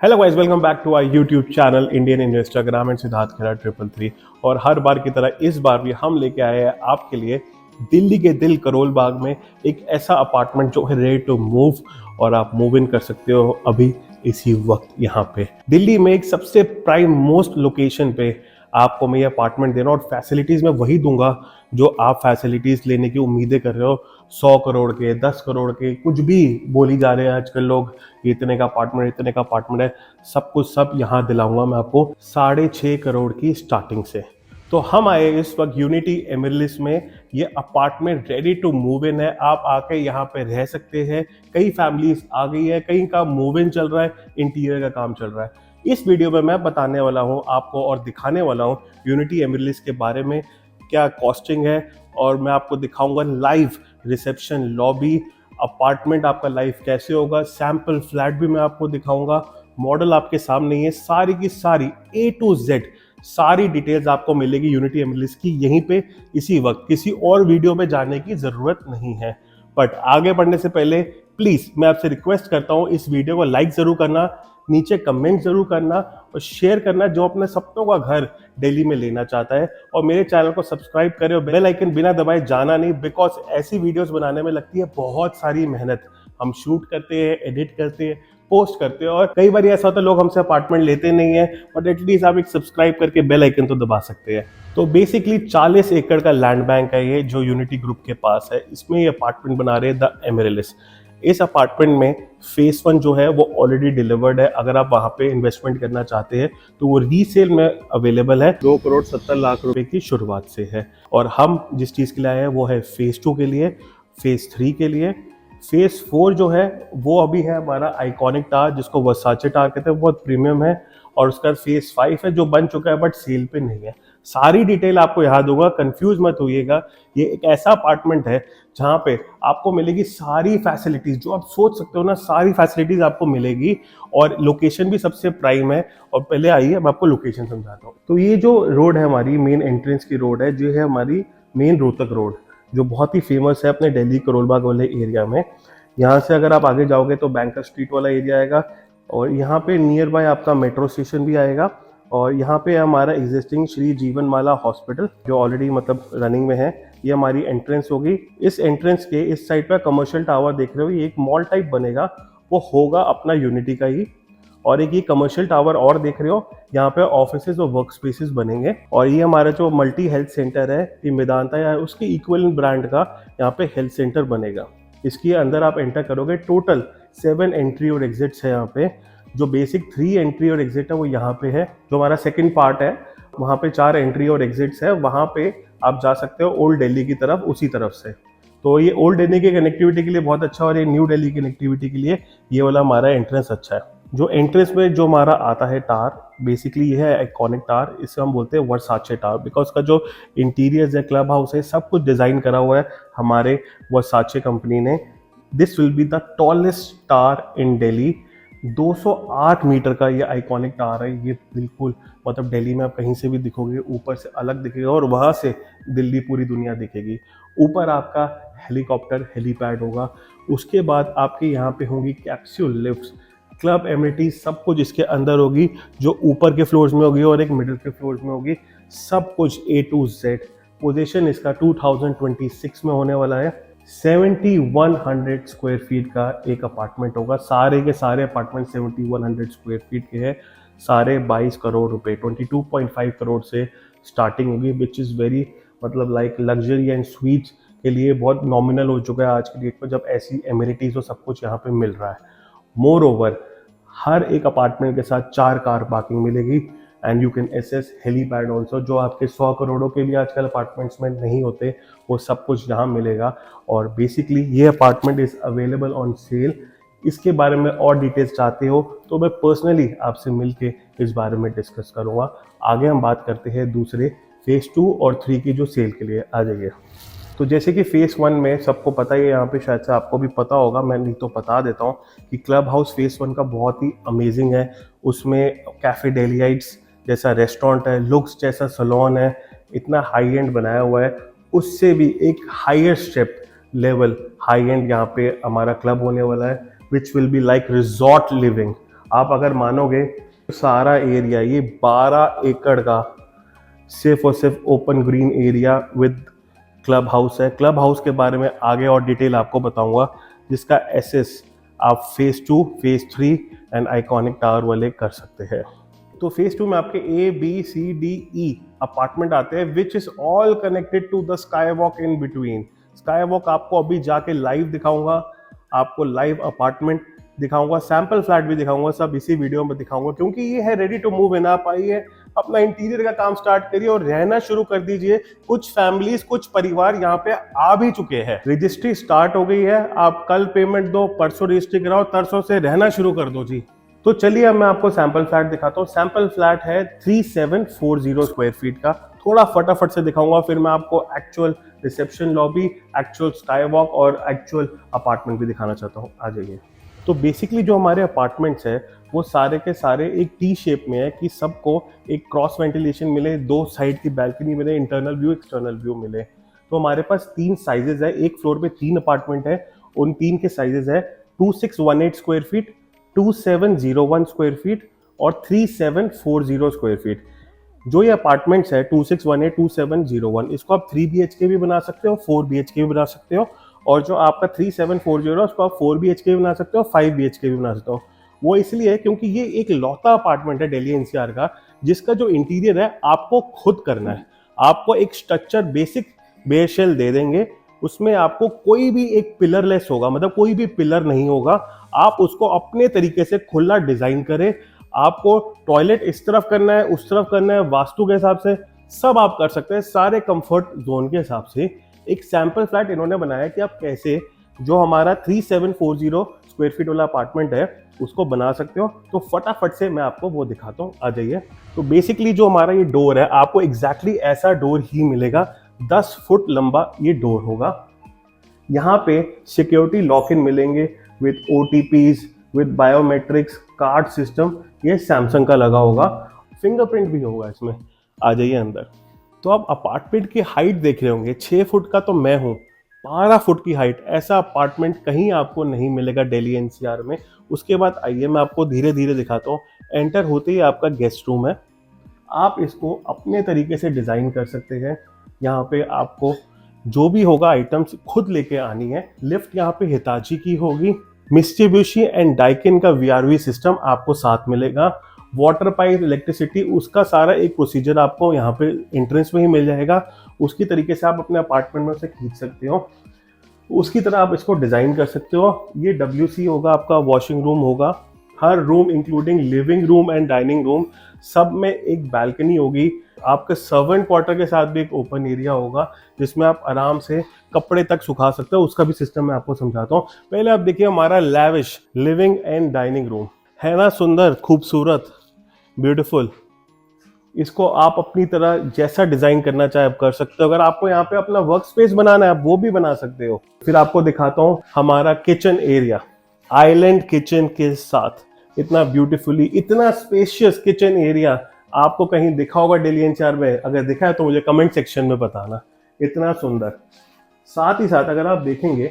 Hello guys, welcome back to our YouTube channel Indian Instagram and Siddharth Khera 333। और हर बार की तरह इस बार भी हम लेके आए हैं आपके लिए दिल्ली के दिल करोल बाग में एक ऐसा अपार्टमेंट जो है रेडी टू मूव और आप मूव इन कर सकते हो अभी इसी वक्त यहाँ पे दिल्ली में एक सबसे प्राइम मोस्ट लोकेशन पे आपको मैं ये अपार्टमेंट दे रहा हूँ। और फैसिलिटीज मैं वही दूंगा जो आप फैसिलिटीज लेने की उम्मीदें कर रहे हो। 100 करोड़ के, 10 करोड़ के, कुछ भी बोली जा रहे हैं आजकल लोग, इतने का अपार्टमेंट, इतने का अपार्टमेंट है, सब कुछ सब यहाँ दिलाऊंगा मैं आपको 6.5 करोड़ की स्टार्टिंग से। तो हम आए इस वक्त यूनिटी एमिरलिस में। ये apartment ready to move in है, आप आके यहाँ पे रह सकते हैं। कई फैमिलीज आ गई है, कहीं का मूव इन चल रहा है, इंटीरियर का काम चल रहा है। इस वीडियो में मैं बताने वाला हूँ आपको और दिखाने वाला हूँ यूनिटी एमिरलिस के बारे में, क्या कॉस्टिंग है, और मैं आपको दिखाऊंगा लाइव रिसेप्शन, लॉबी, अपार्टमेंट आपका लाइव कैसे होगा। सैंपल फ्लैट भी मैं आपको दिखाऊंगा, मॉडल आपके सामने ही है, सारी की सारी A to Z सारी डिटेल्स आपको मिलेगी यूनिटी एमिरलिस की यहीं पे इसी वक्त। किसी और वीडियो में जाने की जरूरत नहीं है। बट आगे बढ़ने से पहले प्लीज मैं आपसे रिक्वेस्ट करता हूँ, इस वीडियो को लाइक जरूर करना, नीचे कमेंट जरूर करना और शेयर करना जो अपने सपनों का घर दिल्ली में लेना चाहता है। और मेरे चैनल को सब्सक्राइब करे और बेल आइकन बिना दबाए जाना नहीं, बिकॉज ऐसी वीडियोस बनाने में लगती है बहुत सारी मेहनत। हम शूट करते हैं, एडिट करते हैं, पोस्ट करते हैं, और कई बार ऐसा होता है लोग हमसे अपार्टमेंट लेते नहीं है, बट एटलीस्ट आप एक सब्सक्राइब करके बेल आइकन तो दबा सकते हैं। तो बेसिकली 40 एकड़ का लैंड बैंक है ये जो यूनिटी ग्रुप के पास है। इसमें ये अपार्टमेंट बना रहे हैं द एमिरलिस। इस अपार्टमेंट में फेस 1 जो है वो ऑलरेडी डिलीवर्ड है। अगर आप वहां पे इन्वेस्टमेंट करना चाहते हैं तो वो रीसेल में अवेलेबल है। 2 करोड़ 70 लाख रुपए की शुरुआत से है। और हम जिस चीज के लिए आए हैं वो है फेस 2 के लिए, फेस 3 के लिए। फेस 4 जो है वो अभी है हमारा आइकॉनिक टावर, जिसको वर्साचे टावर कहते हैं, बहुत प्रीमियम है। और उसका फेस 5 है जो बन चुका है बट सेल पे नहीं है। सारी डिटेल आपको यहाँ दूंगा, कंफ्यूज मत होइएगा। ये एक ऐसा अपार्टमेंट है जहाँ पे आपको मिलेगी सारी फैसिलिटीज जो आप सोच सकते हो ना, सारी फैसिलिटीज आपको मिलेगी। और लोकेशन भी सबसे प्राइम है। और पहले आइए मैं आपको लोकेशन समझाता हूँ। तो ये जो रोड है हमारी मेन एंट्रेंस की रोड है, जो है हमारी मेन रोहतक रोड, जो बहुत ही फेमस है अपने दिल्ली करोल बाग वाले एरिया में। यहाँ से अगर आप आगे जाओगे तो बैंकर स्ट्रीट वाला एरिया आएगा, और यहाँ पे नियर बाय आपका मेट्रो स्टेशन भी आएगा। और यहाँ पे हमारा एग्जिस्टिंग श्री जीवन माला हॉस्पिटल जो ऑलरेडी मतलब रनिंग में है, ये हमारी एंट्रेंस होगी। इस एंट्रेंस के इस साइड पर कमर्शियल टावर देख रहे हो, ये एक मॉल टाइप बनेगा, वो होगा अपना यूनिटी का ही। और एक ये कमर्शियल टावर और देख रहे हो, यहाँ पे ऑफिसेज और वर्क स्पेसेस बनेंगे। और ये हमारा जो मल्टी हेल्थ सेंटर है, ये मेदांता या उसके इक्विवेलेंट ब्रांड का यहाँ पे हेल्थ सेंटर बनेगा। इसके अंदर आप एंटर करोगे, टोटल 7 एंट्री और एग्जिट्स है यहाँ पे। जो बेसिक 3 एंट्री और एग्जिट है वो यहाँ पे है। जो हमारा सेकंड पार्ट है वहाँ पे 4 एंट्री और एग्जिट्स है, वहाँ पे आप जा सकते हो ओल्ड दिल्ली की तरफ, उसी तरफ से। तो ये ओल्ड दिल्ली की कनेक्टिविटी के लिए बहुत अच्छा, और ये न्यू दिल्ली की कनेक्टिविटी के लिए ये वाला हमारा एंट्रेंस अच्छा है। जो एंट्रेंस में जो हमारा आता है टार, बेसिकली ये है आइकॉनिक टार, इसे हम बोलते हैं वर्साचे टार, बिकॉज का जो इंटीरियर्स है, क्लब हाउस है, सब कुछ डिजाइन करा हुआ है हमारे वर्साचे कंपनी ने। This will be the tallest tower in Delhi. 208 metre का ये आइकॉनिक टावर है। ये बिल्कुल मतलब दिल्ली में आप कहीं से भी दिखोगे ऊपर से अलग दिखेगा, और वहाँ से दिल्ली पूरी दुनिया दिखेगी। ऊपर आपका हेलीकॉप्टर हेलीपैड होगा। उसके बाद आपके यहाँ पे होंगी कैप्सूल लिफ्ट्स, क्लब एमिनिटीज, सब कुछ इसके अंदर होगी, जो ऊपर के फ्लोर्स में होगी और एक मिडिल के फ्लोर्स में होगी। सब कुछ A to Z। पोजीशन इसका 2026 में होने वाला है। 7100 स्क्वायर फीट का एक अपार्टमेंट होगा। सारे के सारे अपार्टमेंट 7100 स्क्वायर फीट के हैं। सारे 22 करोड़ रुपए, 22.5 करोड़ से स्टार्टिंग होगी, विच इज़ वेरी मतलब लाइक लग्जरी एंड स्वीट के लिए बहुत नॉमिनल हो चुका है आज की डेट में, जब ऐसी एमिनिटीज और सब कुछ यहाँ पे मिल रहा है। मोर ओवर हर एक अपार्टमेंट के साथ 4 कार पार्किंग मिलेगी, and you can access helipad also, जो आपके 100 करोड़ों के भी आजकल अपार्टमेंट्स में नहीं होते, वो सब कुछ यहाँ मिलेगा। और बेसिकली ये apartment is available on sale. इसके बारे में और डिटेल्स चाहते हो तो मैं पर्सनली आपसे मिलके इस बारे में डिस्कस करूँगा। आगे हम बात करते हैं दूसरे फेज 2 और 3 की जो सेल के लिए आ जाइए। तो जैसे कि फेस 1 में सबको पता ही है, यहाँ पे शायद से आपको भी पता होगा, मैं नहीं तो बता देता हूँ कि क्लब हाउस फेस 1 का बहुत ही अमेजिंग है। उसमें कैफे डेलियाइट्स जैसा रेस्टोरेंट है, लुक्स जैसा सलोन है, इतना हाई एंड बनाया हुआ है। उससे भी एक higher step level high and यहाँ पे हमारा क्लब होने वाला है, which will be like resort living. आप अगर मानोगे तो सारा एरिया ये 12 एकड़ का सिर्फ और सिर्फ open green area with club house है। क्लब हाउस के बारे में आगे और डिटेल आपको बताऊंगा, जिसका एसेस आप phase 2, phase 3 and iconic tower वाले कर सकते हैं। तो फेज 2 में आपके A, B, C, D, E apartment आते हैं which is all connected to the sky walk in between. Sky walk आपको अभी जाके लाइव दिखाऊंगा, आपको लाइव अपार्टमेंट दिखाऊंगा, सैंपल फ्लैट भी दिखाऊंगा, सब इसी वीडियो में दिखाऊंगा, क्योंकि ये है रेडी टू मूव इन। आप आइए, अपना इंटीरियर का काम स्टार्ट करिए और रहना शुरू कर दीजिए। कुछ फैमिलीज, कुछ परिवार यहाँ पे आ भी चुके हैं, रजिस्ट्री स्टार्ट हो गई है। आप कल पेमेंट दो, परसों रजिस्ट्री कराओ, तरसों से रहना शुरू कर दो जी। तो चलिए अब मैं आपको सैंपल फ्लैट दिखाता हूँ। सैंपल फ्लैट है 3740 स्क्वायर फीट का। थोड़ा फटाफट से दिखाऊंगा, फिर मैं आपको actual reception lobby, actual sky walk और एक्चुअल अपार्टमेंट भी दिखाना चाहता हूँ। आ जाइए। तो बेसिकली जो हमारे अपार्टमेंट्स है वो सारे के सारे एक टी शेप में है कि सबको एक क्रॉस वेंटिलेशन मिले, 2 साइड की बैल्कनी मिले, इंटरनल व्यू, एक्सटर्नल व्यू मिले। तो हमारे पास 3 साइजेस है, एक फ्लोर पे 3 अपार्टमेंट है। उन 3 के साइजेस है 2618 स्क्वायर फीट, 2701 स्क्वायर फीट और 3740 स्क्वायर फीट। जो ये अपार्टमेंट्स है 2618, 2701, इसको आप 3 BHK भी बना सकते हो, 4 BHK भी बना सकते हो, और जो आपका 3740 है उसको आप 4 BHK भी बना सकते हो, 5 BHK भी बना सकते हो। वो इसलिए क्योंकि ये एक लौता अपार्टमेंट है दिल्ली NCR का जिसका जो इंटीरियर है आपको खुद करना है। आपको एक स्ट्रक्चर बेसिक बेस शेल दे देंगे, उसमें आपको कोई भी एक पिलरलेस होगा, मतलब कोई भी पिलर नहीं होगा। आप उसको अपने तरीके से खुला डिजाइन करें। आपको टॉयलेट इस तरफ करना है, उस तरफ करना है, वास्तु के हिसाब से सब आप कर सकते हैं, सारे कंफर्ट जोन के हिसाब से। एक सैंपल फ्लैट इन्होंने बनाया कि आप कैसे जो हमारा 3740 स्क्वायर फीट वाला अपार्टमेंट है उसको बना सकते हो। तो फटाफट से मैं आपको वो दिखाता हूँ, आ जाइए। तो बेसिकली जो हमारा ये डोर है आपको एग्जैक्टली ऐसा डोर ही मिलेगा, 10 फुट लंबा ये डोर होगा। यहाँ पे सिक्योरिटी लॉक इन मिलेंगे with OTPs, with biometrics, card system. ये सैमसंग का लगा होगा, फिंगरप्रिंट भी होगा इसमें। आ जाइए अंदर। तो आप अपार्टमेंट की हाइट देख रहे होंगे, 6 फुट का तो मैं हूँ, 12 फुट की हाइट। ऐसा अपार्टमेंट कहीं आपको नहीं मिलेगा दिल्ली NCR में। उसके बाद आइए मैं आपको धीरे धीरे दिखाता हूँ। एंटर होते ही आपका गेस्ट रूम है, आप इसको अपने तरीके से डिज़ाइन कर सकते हैं। यहाँ पे आपको जो भी होगा आइटम्स खुद लेके आनी है। लिफ्ट यहाँ पे हिताची की होगी, मित्सुबिशी एंड डाइकिन का VRV सिस्टम आपको साथ मिलेगा। वाटर पाइप, इलेक्ट्रिसिटी, उसका सारा एक प्रोसीजर आपको यहाँ पे एंट्रेंस में ही मिल जाएगा। उसकी तरीके से आप अपने अपार्टमेंट में से खींच सकते हो, उसकी तरह आप इसको डिज़ाइन कर सकते हो। ये WC होगा, आपका वॉशिंग रूम होगा। हर room including living room and dining room सब में एक बैल्कनी होगी। आपके सर्वेंट क्वार्टर के साथ भी एक ओपन एरिया होगा जिसमें आप आराम से कपड़े तक सुखा सकते हो। उसका भी सिस्टम मैं आपको समझाता हूँ। पहले आप देखिए हमारा lavish living and dining room है ना, सुंदर, खूबसूरत, ब्यूटीफुल। इसको आप अपनी तरह जैसा डिजाइन करना चाहे आप कर सकते हो। अगर आपको यहाँ पे अपना वर्क स्पेस बनाना है आप वो भी बना सकते हो। फिर आपको दिखाता हूँ हमारा किचन एरिया, आइलैंड किचन के साथ। इतना ब्यूटीफुली, इतना स्पेशियस किचन एरिया आपको कहीं दिखा होगा दिल्ली NCR में? अगर दिखा है तो मुझे कमेंट सेक्शन में बताना। इतना सुंदर। साथ ही साथ अगर आप देखेंगे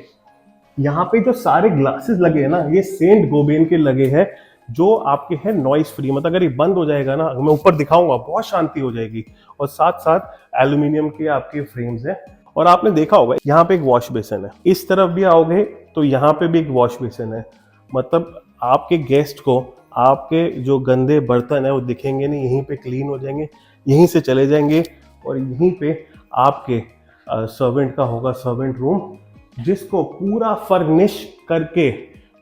यहाँ पे जो सारे ग्लासेस लगे हैं ना, ये सेंट गोबेन के लगे हैं जो आपके हैं नॉइस फ्री। मतलब अगर ये बंद हो जाएगा ना, मैं ऊपर दिखाऊंगा, बहुत शांति हो जाएगी। और साथ साथ एल्यूमिनियम के आपके फ्रेम्स हैं। और आपने देखा होगा यहाँ पे एक वॉश बेसिन है, इस तरफ भी आओगे तो यहाँ पे भी एक वॉश बेसिन है। मतलब आपके गेस्ट को आपके जो गंदे बर्तन है वो दिखेंगे नहीं, यहीं पे क्लीन हो जाएंगे, यहीं से चले जाएंगे। और यहीं पे आपके सर्वेंट का होगा सर्वेंट रूम, जिसको पूरा फर्निश करके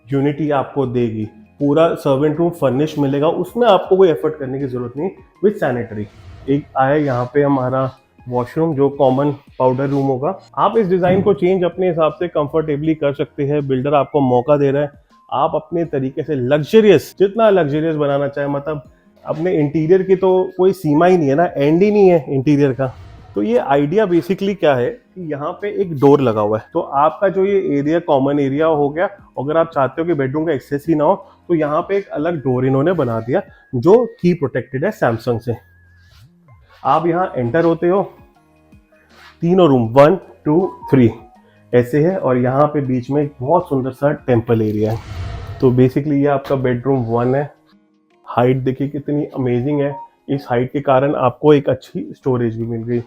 यूनिटी आपको देगी। पूरा सर्वेंट रूम फर्निश मिलेगा, उसमें आपको कोई एफर्ट करने की जरूरत नहीं, विद सैनिटरी। एक आया यहाँ पे हमारा वॉशरूम जो कॉमन पाउडर रूम होगा। आप इस डिजाइन को चेंज अपने हिसाब से कंफर्टेबली कर सकते हैं। बिल्डर आपको मौका दे रहा है, आप अपने तरीके से लग्जरियस, जितना लग्जरियस बनाना चाहे। मतलब अपने इंटीरियर की तो कोई सीमा ही नहीं है ना, एंड ही नहीं है इंटीरियर का। तो ये आइडिया बेसिकली क्या है कि यहाँ पे एक डोर लगा हुआ है, तो आपका जो ये एरिया कॉमन एरिया हो गया। अगर आप चाहते हो कि बेडरूम का एक्सेस ही ना हो तो यहाँ पे एक अलग डोर इन्होंने बना दिया जो की प्रोटेक्टेड है सैमसंग से। आप यहाँ एंटर होते हो, तीनों रूम 1, 2, 3 ऐसे है। और यहाँ पे बीच में एक बहुत सुंदर सा टेम्पल एरिया है। तो बेसिकली ये आपका बेडरूम 1 है, हाइट देखिए कितनी अमेजिंग है। इस हाइट के कारण आपको एक अच्छी स्टोरेज भी मिल गई।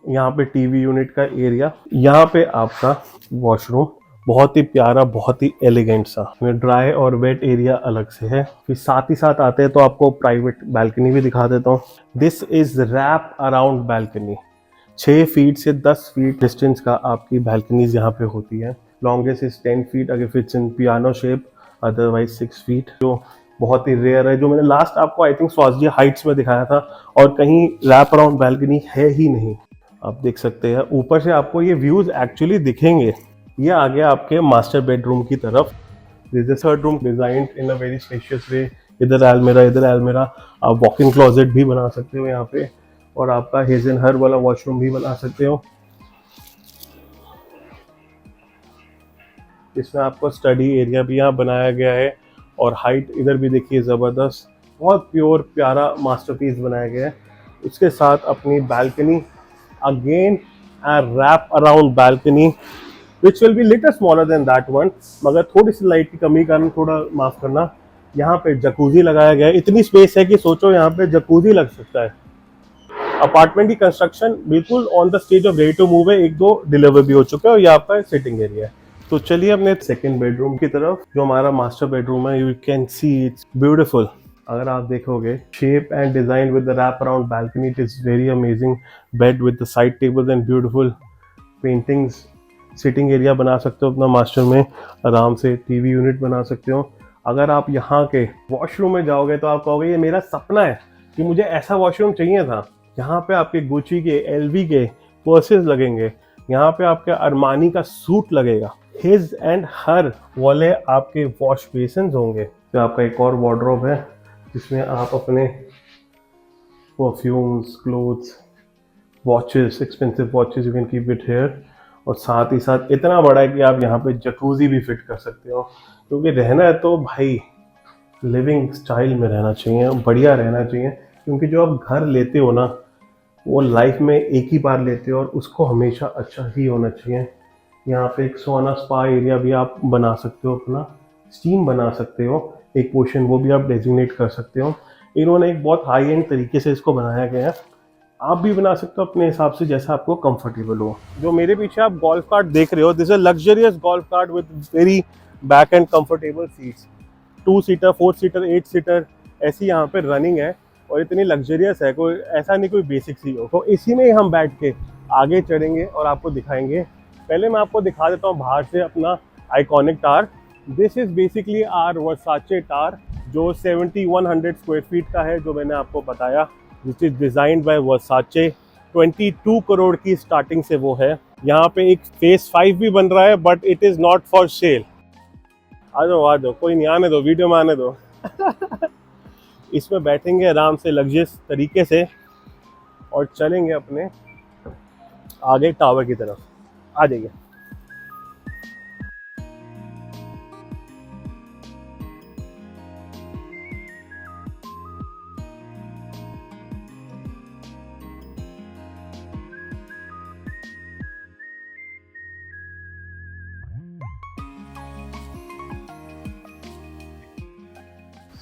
यहाँ पे टीवी यूनिट का एरिया, यहाँ पे आपका वॉशरूम, बहुत ही प्यारा, बहुत ही एलिगेंट सा। ड्राई और वेट एरिया अलग से है। फिर साथ ही साथ आते हैं तो आपको प्राइवेट बैल्कनी भी दिखा देता हूँ। This is wrap around balcony. 6 feet से 10 फीट डिस्टेंस का आपकी बैल्कनीज यहाँ पे होती है। लॉन्गेस्ट इज 10 फीट अगर फिट्स इन पियानो शेप, अदरवाइज 6 फीट, जो बहुत ही रेयर है। जो मैंने लास्ट आपको आई थिंक स्वाजलिया हाइट्स में दिखाया था, और कहीं रैप अराउंड बैल्कनी है ही नहीं। आप देख सकते हैं ऊपर से आपको ये व्यूज एक्चुअली दिखेंगे। ये आ गया आपके मास्टर बेडरूम की तरफ। This is third room designed in a very spacious way. इधर अलमीरा, इधर अलमीरा। आप वॉक इन क्लोजेट भी बना सकते हो यहाँ पे, और आपका हेजनहर वाला वॉशरूम भी बना सकते हो। इसमें आपको स्टडी एरिया भी यहाँ बनाया गया है, और हाइट इधर भी देखिए ज़बरदस्त, बहुत प्योर प्यारा मास्टरपीस बनाया गया है। उसके साथ अपनी balcony, again a wrap around balcony which will be little smaller than that one, मगर थोड़ी सी लाइट की कमी कारण थोड़ा माफ करना। यहाँ पे जकूजी लगाया गया है। इतनी स्पेस है कि सोचो यहाँ पे जकूजी लग सकता है। अपार्टमेंट की कंस्ट्रक्शन बिल्कुल on the stage of ready to move है। 1-2 डिलीवर भी हो चुका है, और यहाँ पर सिटिंग एरिया है। तो चलिए अपने सेकंड बेडरूम की तरफ, जो हमारा मास्टर बेडरूम है। You can see it's beautiful. अगर आप देखोगे shape and design with the wrap around balcony, it is very amazing. Bed with the side tables and beautiful paintings. Sitting area बना सकते हो अपना मास्टर में आराम से। टीवी यूनिट बना सकते हो। अगर आप यहाँ के वॉशरूम में जाओगे तो आप कहोगे ये मेरा सपना है कि मुझे ऐसा वॉशरूम चाहिए था। यहाँ पे आपके गुची के, एलवी के पर्सेस लगेंगे। यहाँ पे आपके अरमानी का सूट लगेगा। हिज एंड हर वाले आपके वॉश बेसिन होंगे। तो आपका एक और वार्डरोब है जिसमें आप अपने perfumes, clothes, watches, expensive watches you can keep it here. और साथ ही साथ इतना बड़ा है कि आप यहाँ पे जकूजी भी फिट कर सकते हो, क्योंकि रहना है तो भाई लिविंग स्टाइल में रहना चाहिए, बढ़िया रहना चाहिए। क्योंकि जो आप घर लेते हो ना, वो लाइफ में एक ही बार लेते हो, और उसको हमेशा अच्छा ही होना चाहिए। यहाँ पे एक सोना स्पा एरिया भी आप बना सकते हो, अपना स्टीम बना सकते हो, एक पोर्शन वो भी आप डेजिग्नेट कर सकते हो। इन्होंने एक बहुत हाई एंड तरीके से इसको बनाया गया है। आप भी बना सकते हो अपने हिसाब से जैसा आपको कंफर्टेबल हो। जो मेरे पीछे आप गोल्फ कार्ट देख रहे हो, this is luxurious golf cart with very back and comfortable seats. 2 seater, 4 seater, 8 seater ऐसी यहाँ पे रनिंग है, और इतनी लग्जरियस है, कोई ऐसा नहीं कोई बेसिक सी हो। तो इसी में ही हम बैठ के आगे चढ़ेंगे और आपको दिखाएंगे। पहले मैं आपको दिखा देता हूँ बाहर से अपना iconic tower. This is basically our Versace tower, जो 7100 स्क्वायर फीट का है, जो मैंने आपको बताया, विच इज डिजाइंड बाय वर्साचे। 22 करोड़ की स्टार्टिंग से वो है। यहाँ पे एक फेस 5 भी बन रहा है, but it is not for sale. आ जाओ, कोई नहीं, आने दो, वीडियो में आने दो। इसमें बैठेंगे आराम से लग्जरियस तरीके से, और चलेंगे अपने आगे टावर की तरफ। आ जाइए।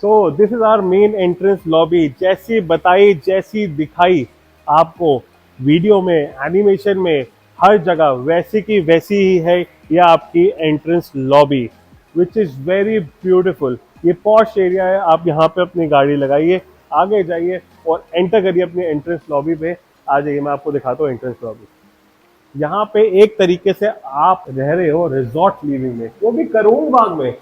So this is our main entrance lobby. जैसी बताई, जैसी दिखाई आपको वीडियो में, एनिमेशन में, हर जगह वैसी की वैसी ही है। यह आपकी entrance lobby which is very beautiful. ये पॉश एरिया है। आप यहाँ पे अपनी गाड़ी लगाइए, आगे जाइए और एंटर करिए अपनी एंट्रेंस लॉबी पे। आ जाइए, मैं आपको दिखाता हूँ एंट्रेंस लॉबी। यहाँ पे एक तरीके से आप रह रहे हो रिजॉर्ट लिविंग में, वो भी करोल बाग में।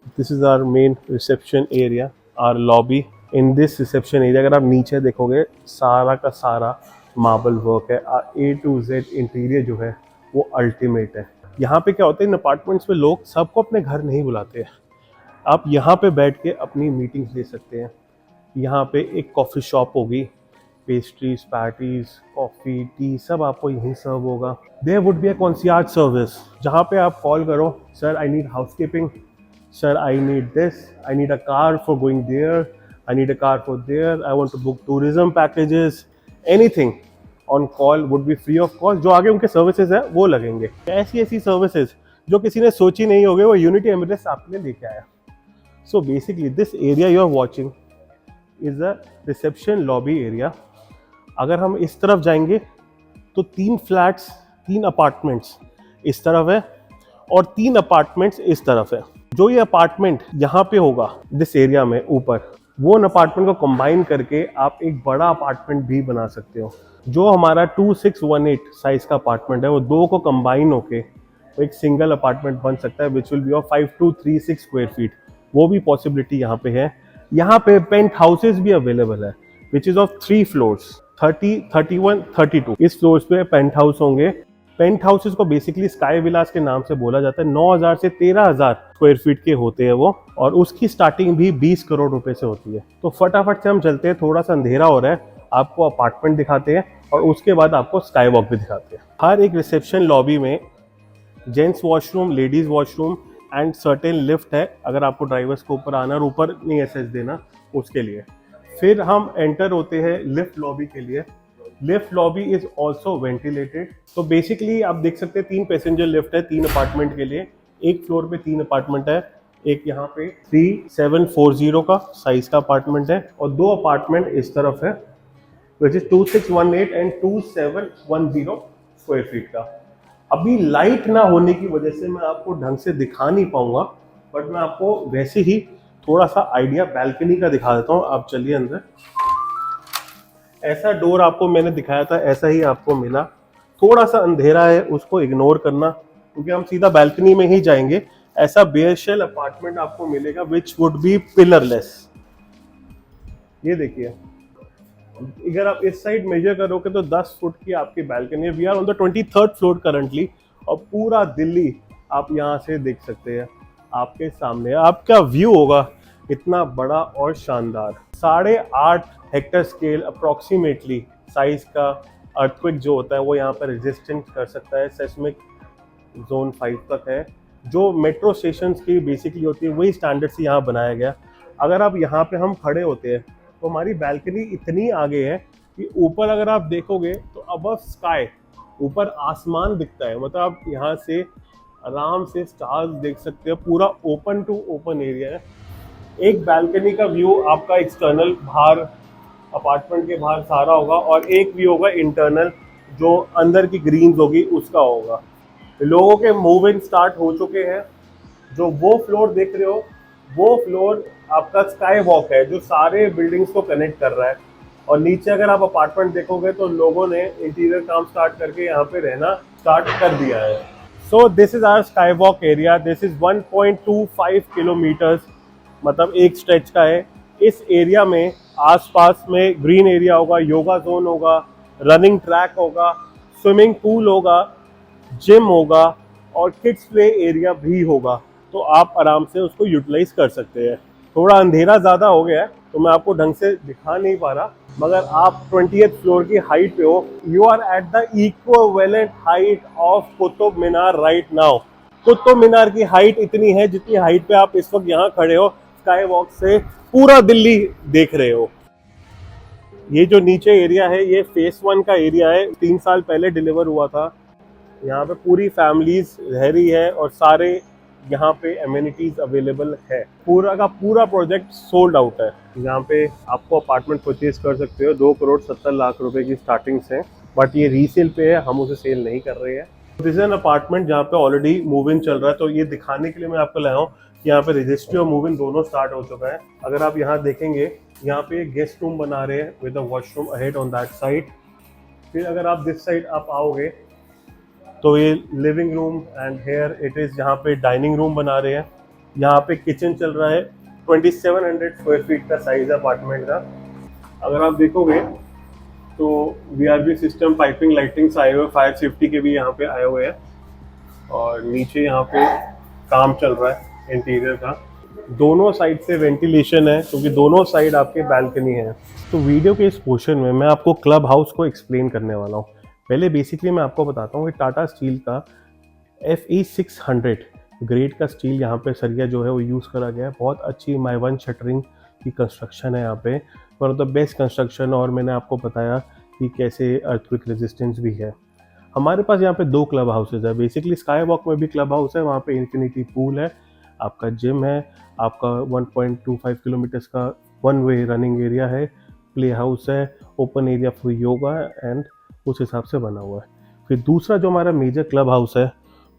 This is our main reception area, our lobby. In this reception area अगर आप नीचे देखोगे, सारा का सारा मार्बल वर्क है। A to Z इंटीरियर जो है वो अल्टीमेट है। यहाँ पे क्या होता है, इन अपार्टमेंट्स में लोग सबको अपने घर नहीं बुलाते हैं। आप यहाँ पे बैठ के अपनी मीटिंग्स ले सकते हैं। यहाँ पे एक कॉफ़ी शॉप होगी, पेस्ट्रीज, पैटीज, कॉफ़ी, टी सब आपको यहीं सर्व होगा। There would be a concierge service, जहाँ पे आप कॉल करो, sir I need housekeeping, sir I need this, I need a car for going there, I need a car for there, I want to book tourism packages, anything on call would be free of cost. जो आगे उनके services है वो लगेंगे। ऐसी ऐसी services जो किसी ने सोची नहीं होगी, वो यूनिटी एमिरेट्स आपके लिए लेके आया। So basically this area you are watching is a reception lobby area. अगर हम इस तरफ जाएंगे तो 3 फ्लैट्स, 3 अपार्टमेंट्स इस तरफ है और 3 अपार्टमेंट्स इस तरफ है। जो ये अपार्टमेंट यहाँ पे होगा दिस एरिया में ऊपर, वो उन अपार्टमेंट को कंबाइन करके आप एक बड़ा अपार्टमेंट भी बना सकते हो। जो हमारा 2618 साइज का अपार्टमेंट है वो दो को कंबाइन होके एक सिंगल अपार्टमेंट बन सकता है which will B of 5236 square feet. वो भी पॉसिबिलिटी यहाँ पे है। यहाँ पे पेंट हाउसेज भी अवेलेबल है विच इज ऑफ 3 फ्लोर्स, 30, 31, 32। इस फ्लोर्स पे पेंट हाउस होंगे। पेंट हाउसेज को बेसिकली स्काई विलास के नाम से बोला जाता है। 9000 से 13000 स्क्वायर फीट के होते हैं वो, और उसकी स्टार्टिंग भी 20 करोड़ रुपए से होती है। तो फटाफट से हम चलते हैं, थोड़ा सा अंधेरा हो रहा है, आपको अपार्टमेंट दिखाते हैं और उसके बाद आपको स्काई वॉक भी दिखाते हैं। हर एक रिसेप्शन लॉबी में gents washroom, ladies washroom and certain lift है, अगर आपको ड्राइवर्स को ऊपर आना और ऊपर नहीं एसेस देना उसके लिए। फिर हम एंटर होते हैं लिफ्ट लॉबी के लिए। Lift lobby is also ventilated. तो बेसिकली आप देख सकते हैं 3 पैसेंजर लिफ्ट है 3 अपार्टमेंट के लिए। एक फ्लोर पे 3 अपार्टमेंट है, एक यहाँ पे 3740 का साइज का अपार्टमेंट है और 2 अपार्टमेंट इस तरफ है which is 2618 and 2710 square feet का। अभी लाइट ना होने की वजह से मैं आपको ढंग से दिखा नहीं पाऊंगा, बट मैं आपको वैसे ही थोड़ा सा आइडिया बैल्कनी का दिखा देता हूँ। आप चलिए अंदर। ऐसा डोर आपको मैंने दिखाया था, ऐसा ही आपको मिला। थोड़ा सा अंधेरा है, उसको इग्नोर करना, क्योंकि हम सीधा बैल्कनी में ही जाएंगे। ऐसा बेयर शेल अपार्टमेंट आपको मिलेगा विच वुड बी पिलरलेस। ये देखिए, अगर आप इस साइड मेजर करोगे तो 10 फुट की आपकी बैल्कनी है। We are on the 23rd floor currently और पूरा दिल्ली आप यहाँ से देख सकते हैं। आपके सामने आपका व्यू होगा इतना बड़ा और शानदार। 8.5 हेक्टर स्केल अप्रोक्सीमेटली साइज का अर्थक्वेक जो होता है वो यहाँ पर रेजिस्टेंट कर सकता है। सेस्मिक जोन 5 तक है। जो मेट्रो स्टेशन की बेसिकली होती है वही स्टैंडर्ड से यहाँ बनाया गया। अगर आप यहाँ पे हम खड़े होते हैं तो हमारी बैल्कनी इतनी आगे है कि ऊपर अगर आप देखोगे तो अबव स्काई, ऊपर आसमान दिखता है। मतलब आप यहाँ से आराम से स्टार्स देख सकते हो। पूरा ओपन टू ओपन एरिया है। एक बैल्कनी का व्यू आपका एक्सटर्नल बाहर अपार्टमेंट के बाहर सारा होगा और एक व्यू होगा इंटरनल जो अंदर की ग्रीन्स होगी उसका होगा। लोगों के मूव इन स्टार्ट हो चुके हैं। जो वो फ्लोर देख रहे हो वो फ्लोर आपका स्काई वॉक है जो सारे बिल्डिंग्स को कनेक्ट कर रहा है। और नीचे अगर आप अपार्टमेंट देखोगे तो लोगों ने इंटीरियर काम स्टार्ट करके यहाँ पे रहना स्टार्ट कर दिया है। So this is our sky walk area. This is 1.25 kilometres, मतलब एक स्ट्रेच का है। इस एरिया में आसपास में ग्रीन एरिया होगा, योगा जोन होगा, रनिंग ट्रैक होगा, स्विमिंग पूल होगा, जिम होगा और किड्स प्ले एरिया भी होगा। तो आप आराम से उसको यूटिलाइज कर सकते हैं। थोड़ा अंधेरा ज़्यादा हो गया है तो मैं आपको ढंग से दिखा नहीं पा रहा, मगर आप 20th फ्लोर की हाइट पे हो। You are at the equivalent height of Qutub Minar right now. Qutub Minar की हाइट इतनी है जितनी हाइट पे आप इस वक्त यहाँ खड़े हो, स्काई वॉक से पूरा दिल्ली देख रहे हो। ये जो नीचे एरिया है ये फेस 1 का एरिया है। 3 साल पहले डिलीवर हुआ था। यहाँ पे पूरी फैमिलीज रह रही है और सारे यहाँ पे एमिनिटीज अवेलेबल है। पूरा का पूरा प्रोजेक्ट सोल्ड आउट है। यहाँ पे आपको अपार्टमेंट परचेज कर सकते हो। 2,70,00,000 रुपए की स्टार्टिंग्स हैं, बट ये रीसेल पे है, हम उसे सेल नहीं कर रहे हैं। दिस इज एन अपार्टमेंट जहाँ पे ऑलरेडी मूव इन चल रहा है। तो ये दिखाने के लिए मैं आपको लाया हूँ कि यहाँ पे रजिस्ट्री और मूव इन दोनों स्टार्ट हो चुका है। अगर आप यहाँ देखेंगे, यहाँ पे गेस्ट रूम बना रहे हैं with a washroom ahead on that side. फिर अगर आप दिस साइड आप आओगे तो ये living room and here it is, यहाँ पे डाइनिंग रूम बना रहे हैं। यहाँ पे किचन चल रहा है। 2700 स्क्वायर फीट का साइज है अपार्टमेंट का। अगर आप देखोगे तो VRV सिस्टम, पाइपिंग, लाइटिंग्स आए हुए, फायर सेफ्टी के भी यहाँ पे आए हुए हैं। और नीचे यहाँ पे काम चल रहा है इंटीरियर का। दोनों साइड से वेंटिलेशन है क्योंकि दोनों साइड आपके बैल्कनी है। तो वीडियो के इस पोर्शन में मैं आपको क्लब हाउस को एक्सप्लेन करने वाला हूँ। पहले बेसिकली मैं आपको बताता हूँ कि टाटा स्टील का FE 600 ग्रेड का स्टील यहाँ पे सरिया जो है वो यूज़ करा गया है। बहुत अच्छी माइवन शटरिंग की कंस्ट्रक्शन है यहाँ पे, one of the best construction. और मैंने आपको बताया कि कैसे अर्थक्वेक रेजिस्टेंस भी है। हमारे पास यहाँ पे 2 क्लब हाउसेज है। बेसिकली स्काई वॉक में भी क्लब हाउस है, वहाँ पे इन्फिनिटी पूल है। आपका जिम है, आपका 1.25 किलोमीटर्स का वन वे रनिंग एरिया है, प्ले हाउस है, open area for yoga and उस हिसाब से बना हुआ है। फिर दूसरा जो हमारा मेजर क्लब हाउस है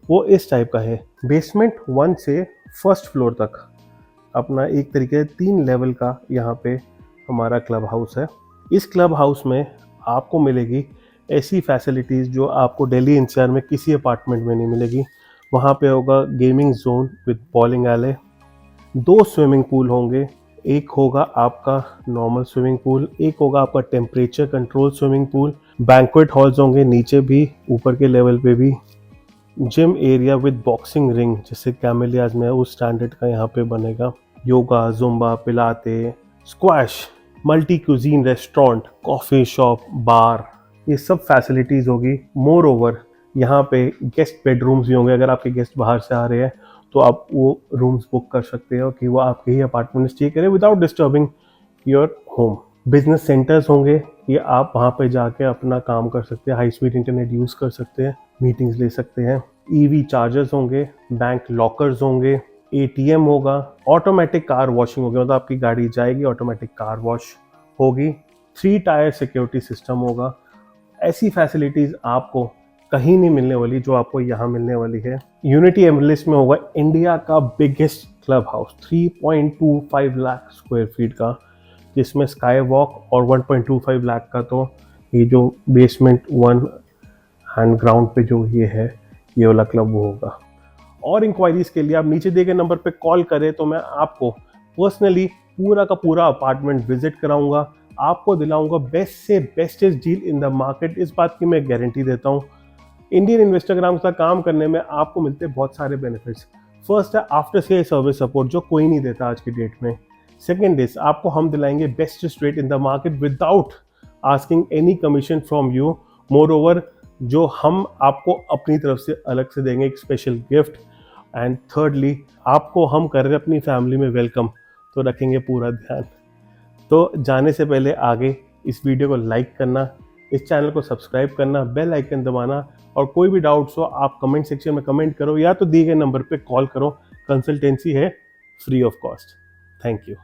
वो इस टाइप का है, बेसमेंट 1 से फर्स्ट फ्लोर तक अपना एक तरीके से 3 लेवल का यहाँ पे हमारा क्लब हाउस है। इस क्लब हाउस में आपको मिलेगी ऐसी फैसिलिटीज़ जो आपको दिल्ली एनसीआर में किसी अपार्टमेंट में नहीं मिलेगी। वहाँ पे होगा गेमिंग जोन विद बॉलिंग एले, 2 स्विमिंग पूल होंगे, एक होगा आपका नॉर्मल स्विमिंग पूल, एक होगा आपका temperature control swimming pool, banquet halls होंगे नीचे भी ऊपर के लेवल पे भी, gym area with boxing ring जैसे कैमेलियाज में है उस स्टैंडर्ड का यहाँ पे बनेगा, yoga, zumba, pilates, squash, multi cuisine restaurant, coffee shop, bar, ये सब फैसिलिटीज़ होगी। मोर ओवर यहाँ पे गेस्ट बेडरूम्स भी होंगे। अगर आपके गेस्ट बाहर से आ रहे हैं तो आप वो रूम्स बुक कर सकते हो कि वो आपके ही अपार्टमेंट में स्टे करें without disturbing your home. Business centres होंगे, ये आप वहाँ पे जाके अपना काम कर सकते हैं, हाई स्पीड इंटरनेट यूज़ कर सकते हैं, मीटिंग्स ले सकते हैं। ईवी चार्जर्स होंगे, बैंक लॉकर्स होंगे, एटीएम होगा, ऑटोमेटिक कार वॉशिंग होगी, मतलब आपकी गाड़ी जाएगी ऑटोमेटिक कार वॉश होगी, 3 टायर सिक्योरिटी सिस्टम होगा। ऐसी फैसिलिटीज़ आपको कहीं नहीं मिलने वाली जो आपको यहाँ मिलने वाली है। यूनिटी एमएलएस में होगा इंडिया का biggest club house 3.25 lakh square feet का, जिसमें स्काई वॉक और 1.25 लाख का तो ये जो बेसमेंट 1 हैंड ग्राउंड पे जो ये वाला क्लब वो होगा। और इंक्वायरीज के लिए आप नीचे दिए गए नंबर पे कॉल करें तो मैं आपको पर्सनली पूरा का पूरा अपार्टमेंट विजिट कराऊंगा, आपको दिलाऊंगा बेस्ट से bestest deal in the market. इस बात की मैं गारंटी देता हूँ। इंडियन इन्वेस्टाग्राम का काम करने में आपको मिलते हैं बहुत सारे बेनिफिट्स। फर्स्ट है आफ्टर सेल सर्विस सपोर्ट जो कोई नहीं देता आज की डेट में। सेकेंड इज आपको हम दिलाएंगे best rate in the market without asking any commission from you. More over जो हम आपको अपनी तरफ से अलग से देंगे एक स्पेशल गिफ्ट। एंड थर्डली आपको हम कर रहे हैं अपनी फैमिली में वेलकम, तो रखेंगे पूरा ध्यान। तो जाने से पहले आगे इस वीडियो को लाइक करना, इस चैनल को सब्सक्राइब करना, बेल आइकन दबाना, और कोई भी डाउट्स हो आप कमेंट सेक्शन में कमेंट करो या तो दिए गए नंबर पे कॉल करो। कंसल्टेंसी है free of cost. Thank you.